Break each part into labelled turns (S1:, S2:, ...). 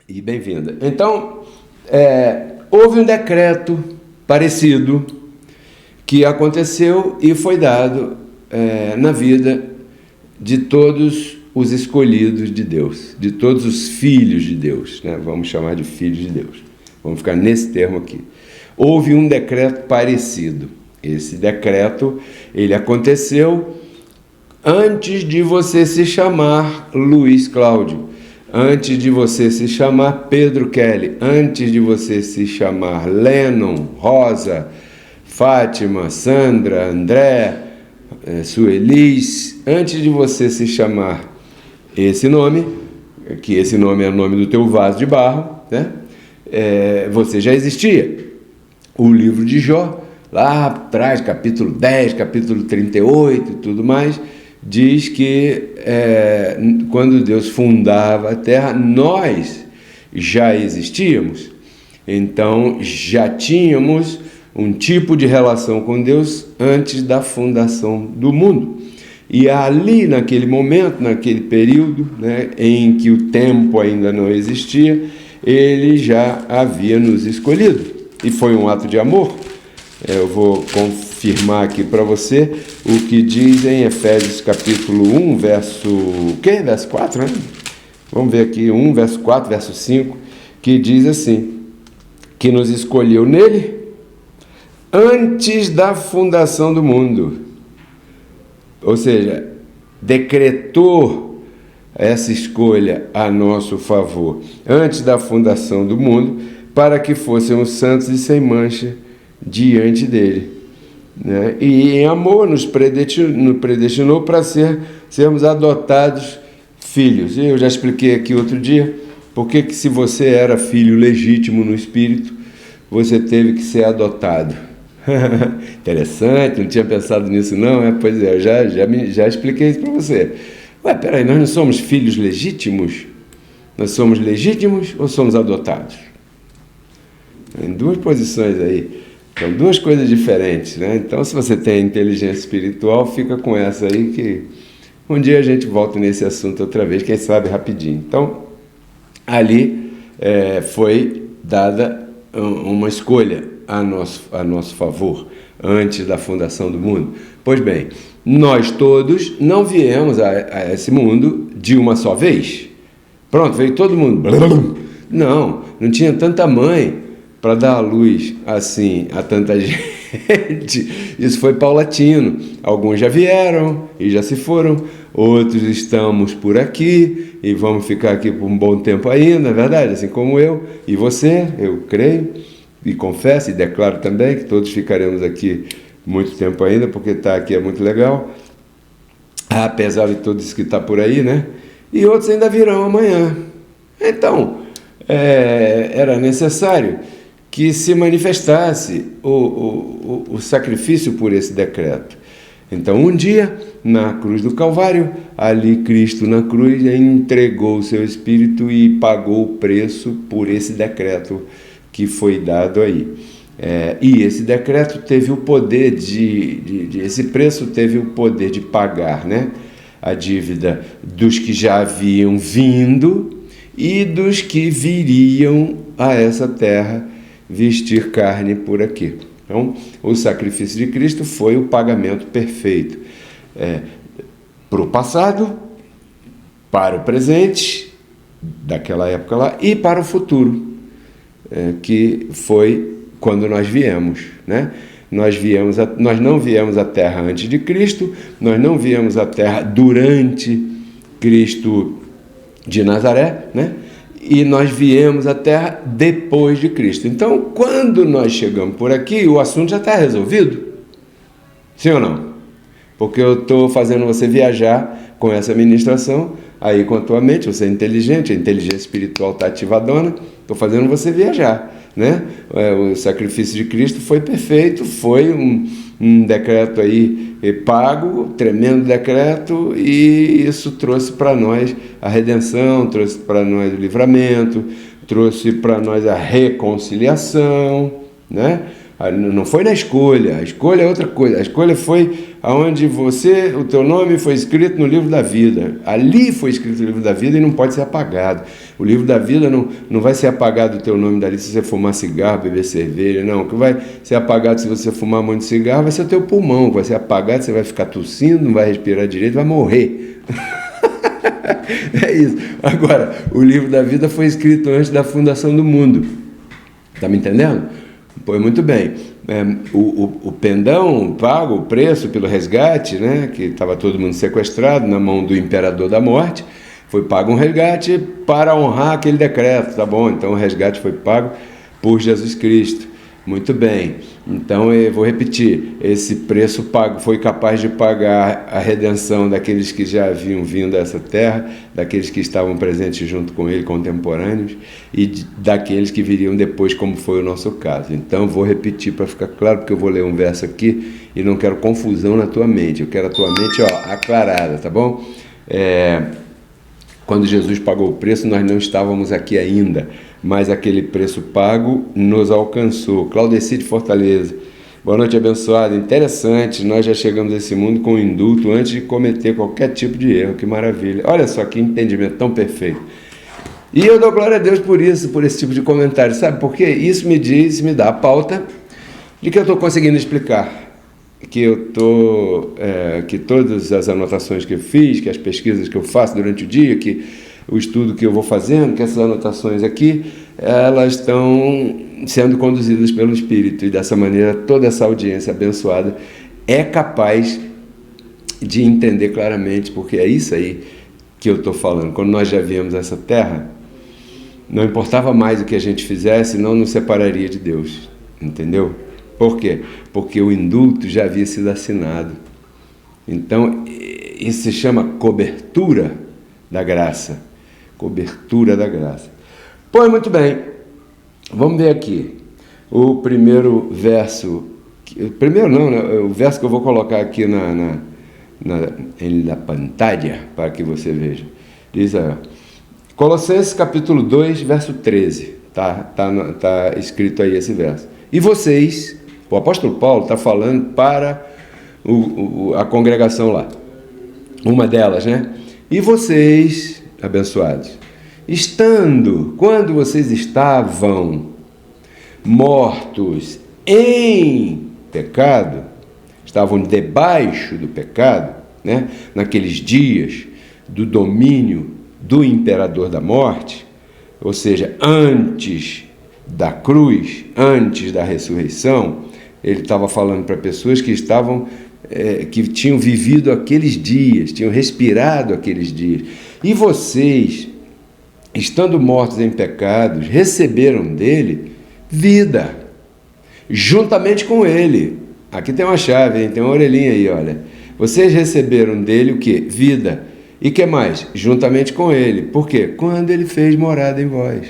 S1: e bem-vinda. Então, houve um decreto parecido que aconteceu e foi dado na vida de todos os escolhidos de Deus, de todos os filhos de Deus, né? Vamos chamar de filhos de Deus. Vamos ficar nesse termo aqui. Houve um decreto parecido. Esse decreto, ele aconteceu antes de você se chamar Luiz Cláudio, antes de você se chamar Pedro Kelly, antes de você se chamar Lennon, Rosa, Fátima, Sandra, André, Suelis, antes de você se chamar esse nome, que esse nome é o nome do teu vaso de barro, né? Você já existia. O livro de Jó, lá atrás, capítulo 10, capítulo 38 e tudo mais, diz que quando Deus fundava a terra, nós já existíamos. Então, já tínhamos um tipo de relação com Deus antes da fundação do mundo. E ali, naquele momento, naquele período, né, em que o tempo ainda não existia, Ele já havia nos escolhido. E foi um ato de amor. Eu vou confirmar aqui para você o que diz em Efésios capítulo 1, verso 4, né? Vamos ver aqui, 1, verso 4, verso 5, que diz assim, que nos escolheu nele antes da fundação do mundo. Ou seja, decretou essa escolha a nosso favor antes da fundação do mundo, para que fôssemos santos e sem mancha diante dele, né? E em amor nos predestinou para sermos adotados filhos. Eu já expliquei aqui outro dia porque se você era filho legítimo no espírito, você teve que ser adotado. Interessante, não tinha pensado nisso não, Pois é, eu já expliquei isso para você. Peraí, nós não somos filhos legítimos? Nós somos legítimos ou somos adotados? Tem duas posições aí, são duas coisas diferentes, né? Então, se você tem inteligência espiritual, fica com essa aí que um dia a gente volta nesse assunto outra vez, quem sabe rapidinho. Então, ali foi dada uma escolha a nosso favor, antes da fundação do mundo. Pois bem, nós todos não viemos a esse mundo de uma só vez. Pronto, veio todo mundo. Não tinha tanta mãe para dar a luz assim a tanta gente. Isso foi paulatino. Alguns já vieram e já se foram, outros estamos por aqui e vamos ficar aqui por um bom tempo ainda, é verdade? Assim como eu e você, eu creio e confesso e declaro também que todos ficaremos aqui muito tempo ainda, porque estar aqui é muito legal, apesar de tudo isso que está por aí, né? E outros ainda virão amanhã. Então, era necessário que se manifestasse o sacrifício por esse decreto. Então, um dia, na cruz do Calvário, ali Cristo na cruz entregou o seu Espírito e pagou o preço por esse decreto que foi dado aí. E esse decreto teve o poder esse preço teve o poder de pagar, né, a dívida dos que já haviam vindo e dos que viriam a essa terra vestir carne por aqui. Então, o sacrifício de Cristo foi o pagamento perfeito para o passado, para o presente, daquela época lá, e para o futuro, que foi quando nós viemos, né? Nós não viemos à Terra antes de Cristo, nós não viemos à Terra durante Cristo de Nazaré, né? E nós viemos à Terra depois de Cristo. Então, quando nós chegamos por aqui, o assunto já está resolvido? Sim ou não? Porque eu estou fazendo você viajar com essa ministração, aí com a tua mente, você é inteligente, a inteligência espiritual está ativadona, estou fazendo você viajar, né? O sacrifício de Cristo foi perfeito, foi um decreto aí pago, tremendo decreto, e isso trouxe para nós a redenção, trouxe para nós o livramento, trouxe para nós a reconciliação, né? Não foi na escolha, a escolha é outra coisa. A escolha foi aonde o teu nome foi escrito no livro da vida. Ali foi escrito no livro da vida e não pode ser apagado. O livro da vida não vai ser apagado o teu nome dali se você fumar cigarro, beber cerveja, não. O que vai ser apagado se você fumar muito cigarro vai ser o teu pulmão, vai ser apagado, você vai ficar tossindo, não vai respirar direito, vai morrer. É isso. Agora, o livro da vida foi escrito antes da fundação do mundo. Está me entendendo? Pois muito bem. O pendão pago, o preço pelo resgate, né, que estava todo mundo sequestrado na mão do imperador da morte, foi pago um resgate para honrar aquele decreto, tá bom? Então o resgate foi pago por Jesus Cristo. Muito bem, então eu vou repetir, esse preço pago foi capaz de pagar a redenção daqueles que já haviam vindo a essa terra, daqueles que estavam presentes junto com ele, contemporâneos, e daqueles que viriam depois, como foi o nosso caso. Então vou repetir para ficar claro, porque eu vou ler um verso aqui e não quero confusão na tua mente, eu quero a tua mente aclarada, tá bom? Quando Jesus pagou o preço, nós não estávamos aqui ainda, mas aquele preço pago nos alcançou. Claudeci de Fortaleza. Boa noite, abençoado. Interessante, nós já chegamos a esse mundo com indulto antes de cometer qualquer tipo de erro. Que maravilha. Olha só que entendimento tão perfeito. E eu dou glória a Deus por isso, por esse tipo de comentário. Sabe por quê? Isso me dá a pauta de que eu estou conseguindo explicar. Que todas as anotações que eu fiz, que as pesquisas que eu faço durante o dia, que o estudo que eu vou fazendo, que essas anotações aqui, elas estão sendo conduzidas pelo Espírito, e dessa maneira toda essa audiência abençoada é capaz de entender claramente, porque é isso aí que eu estou falando. Quando nós já viemos a essa terra, não importava mais o que a gente fizesse, não nos separaria de Deus, entendeu? Por quê? Porque o indulto já havia sido assinado. Então, isso se chama cobertura da graça. Cobertura da graça. Pois, muito bem. Vamos ver aqui. O primeiro verso... O verso que eu vou colocar aqui na pantalla, para que você veja. Diz aí, Colossenses capítulo 2, verso 13. Tá escrito aí esse verso. E vocês... O apóstolo Paulo está falando para a congregação lá, uma delas, né? E vocês, abençoados, quando vocês estavam mortos em pecado, estavam debaixo do pecado, né? Naqueles dias do domínio do imperador da morte, ou seja, antes da cruz, antes da ressurreição. Ele estava falando para pessoas que que tinham vivido aqueles dias, tinham respirado aqueles dias. E vocês, estando mortos em pecados, receberam dele vida, juntamente com ele. Aqui tem uma chave, hein? Tem uma orelhinha aí, olha. Vocês receberam dele o quê? Vida. E que mais? Juntamente com ele. Por quê? Quando ele fez morada em vós.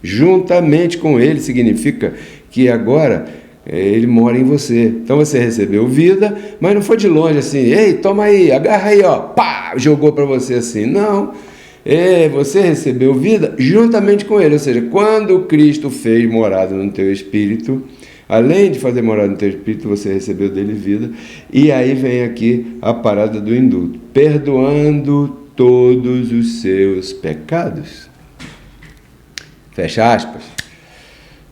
S1: Juntamente com ele significa que agora ele mora em você. Então você recebeu vida, mas não foi de longe assim, ei, toma aí, agarra aí, ó, pá, jogou para você assim. Não, você recebeu vida juntamente com ele. Ou seja, quando Cristo fez morada no teu espírito, além de fazer morada no teu espírito, você recebeu dele vida. E aí vem aqui a parada do indulto, perdoando todos os seus pecados. Fecha aspas.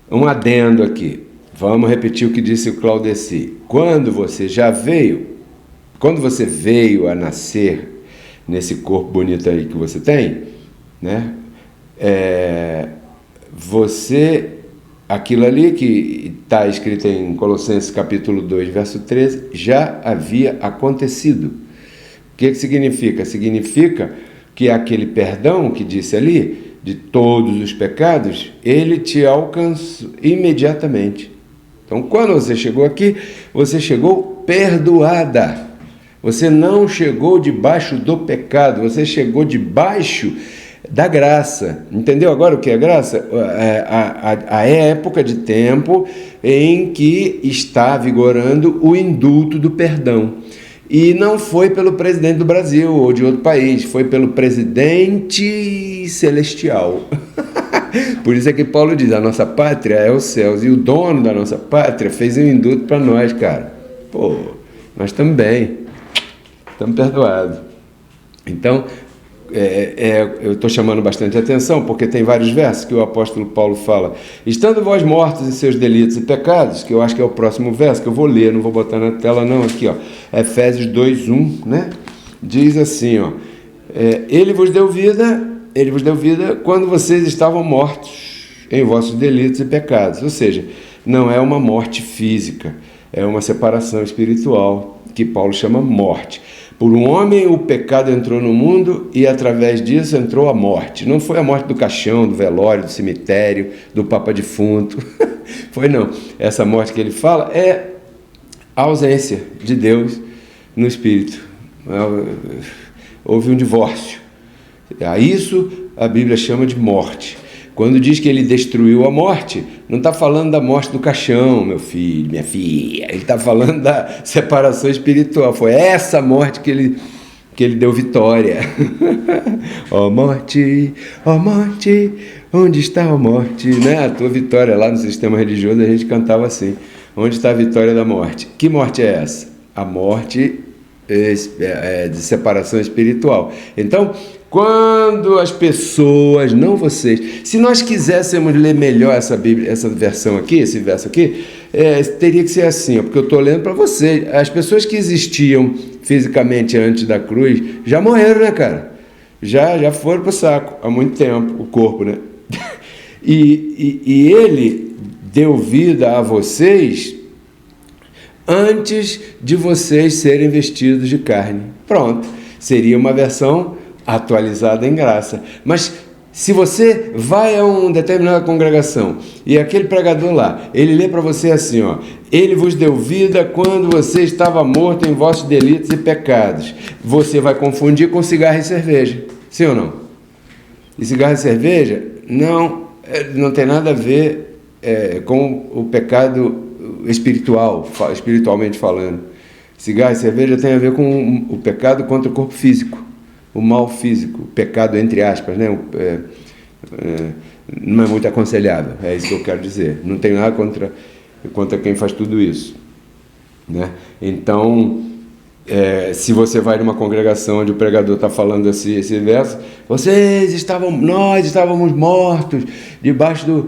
S1: Um adendo aqui. Vamos repetir o que disse o Claudeci. Quando você veio a nascer nesse corpo bonito aí que você tem, né? Aquilo ali que está escrito em Colossenses capítulo 2, verso 13, já havia acontecido. O que significa? Significa que aquele perdão que disse ali, de todos os pecados, ele te alcançou imediatamente. Então, quando você chegou aqui, você chegou perdoada. Você não chegou debaixo do pecado, você chegou debaixo da graça. Entendeu agora o que é graça? A época de tempo em que está vigorando o indulto do perdão. E não foi pelo presidente do Brasil ou de outro país, foi pelo presidente celestial. Por isso é que Paulo diz, a nossa pátria é os céus, e o dono da nossa pátria fez um indulto para nós, cara. Pô, nós também estamos perdoados. Então, eu estou chamando bastante atenção, porque tem vários versos que o apóstolo Paulo fala, estando vós mortos em seus delitos e pecados, que eu acho que é o próximo verso, que eu vou ler, não vou botar na tela não, aqui, ó, Efésios 2:1, né? Diz assim, ó, ele vos deu vida quando vocês estavam mortos em vossos delitos e pecados, ou seja, não é uma morte física, é uma separação espiritual, que Paulo chama morte. Por um homem o pecado entrou no mundo e através disso entrou a morte. Não foi a morte do caixão, do velório, do cemitério, do papa defunto. Foi não. Essa morte que ele fala é a ausência de Deus no espírito. Houve um divórcio. A isso a Bíblia chama de morte. Quando diz que ele destruiu a morte, não está falando da morte do caixão, meu filho, minha filha. Ele está falando da separação espiritual. Foi essa morte que ele deu vitória. Ó morte, onde está a morte? Né? A tua vitória lá no sistema religioso a gente cantava assim. Onde está a vitória da morte? Que morte é essa? A morte de separação espiritual. Então, quando as pessoas, não vocês, se nós quiséssemos ler melhor essa Bíblia, essa versão aqui, esse verso aqui, teria que ser assim, ó, porque eu estou lendo para vocês. As pessoas que existiam fisicamente antes da cruz já morreram, né, cara? Já foram para o saco há muito tempo, o corpo, né? E ele deu vida a vocês antes de vocês serem vestidos de carne. Pronto, seria uma versão atualizada em graça. Mas se você vai a uma determinada congregação e aquele pregador lá, ele lê para você assim, ó, ele vos deu vida quando você estava morto em vossos delitos e pecados. Você vai confundir com cigarro e cerveja, sim ou não? E cigarro e cerveja não tem nada a ver com o pecado espiritual, espiritualmente falando. Cigarro e cerveja tem a ver com o pecado contra o corpo físico, o mal físico, o pecado entre aspas, né? Não é muito aconselhável, é isso que eu quero dizer. Não tem nada contra quem faz tudo isso, né? Então, se você vai numa congregação onde o pregador está falando esse verso, nós estávamos mortos debaixo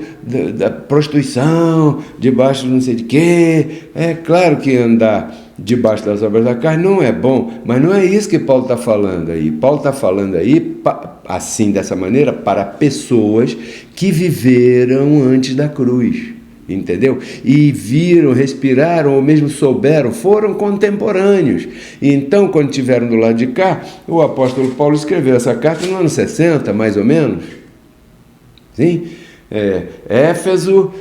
S1: da prostituição, debaixo do não sei de quê. É claro que andar debaixo das obras da carne não é bom, mas não é isso que Paulo está falando aí. Paulo está falando aí, assim, dessa maneira, para pessoas que viveram antes da cruz, entendeu? E viram, respiraram, ou mesmo souberam, foram contemporâneos. E então, quando estiveram do lado de cá, o apóstolo Paulo escreveu essa carta no ano 60, mais ou menos. Sim? Éfeso,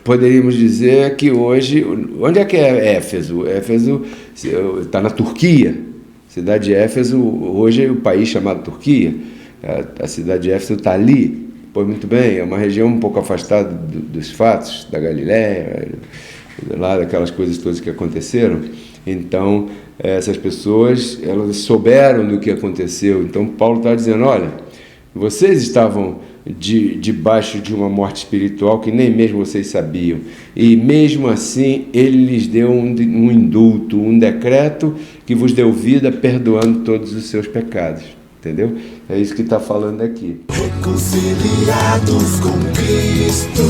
S1: poderíamos dizer que hoje... Onde é que é Éfeso? Éfeso está na Turquia. A cidade de Éfeso, hoje é o país chamado Turquia. A cidade de Éfeso está ali. Pois muito bem, é uma região um pouco afastada dos fatos, da Galiléia, lá daquelas coisas todas que aconteceram. Então, essas pessoas, elas souberam do que aconteceu. Então, Paulo está dizendo, olha, vocês estavam debaixo de uma morte espiritual que nem mesmo vocês sabiam. E mesmo assim, ele lhes deu um indulto, um decreto que vos deu vida, perdoando todos os seus pecados. Entendeu? É isso que está falando aqui.
S2: Reconciliados com Cristo.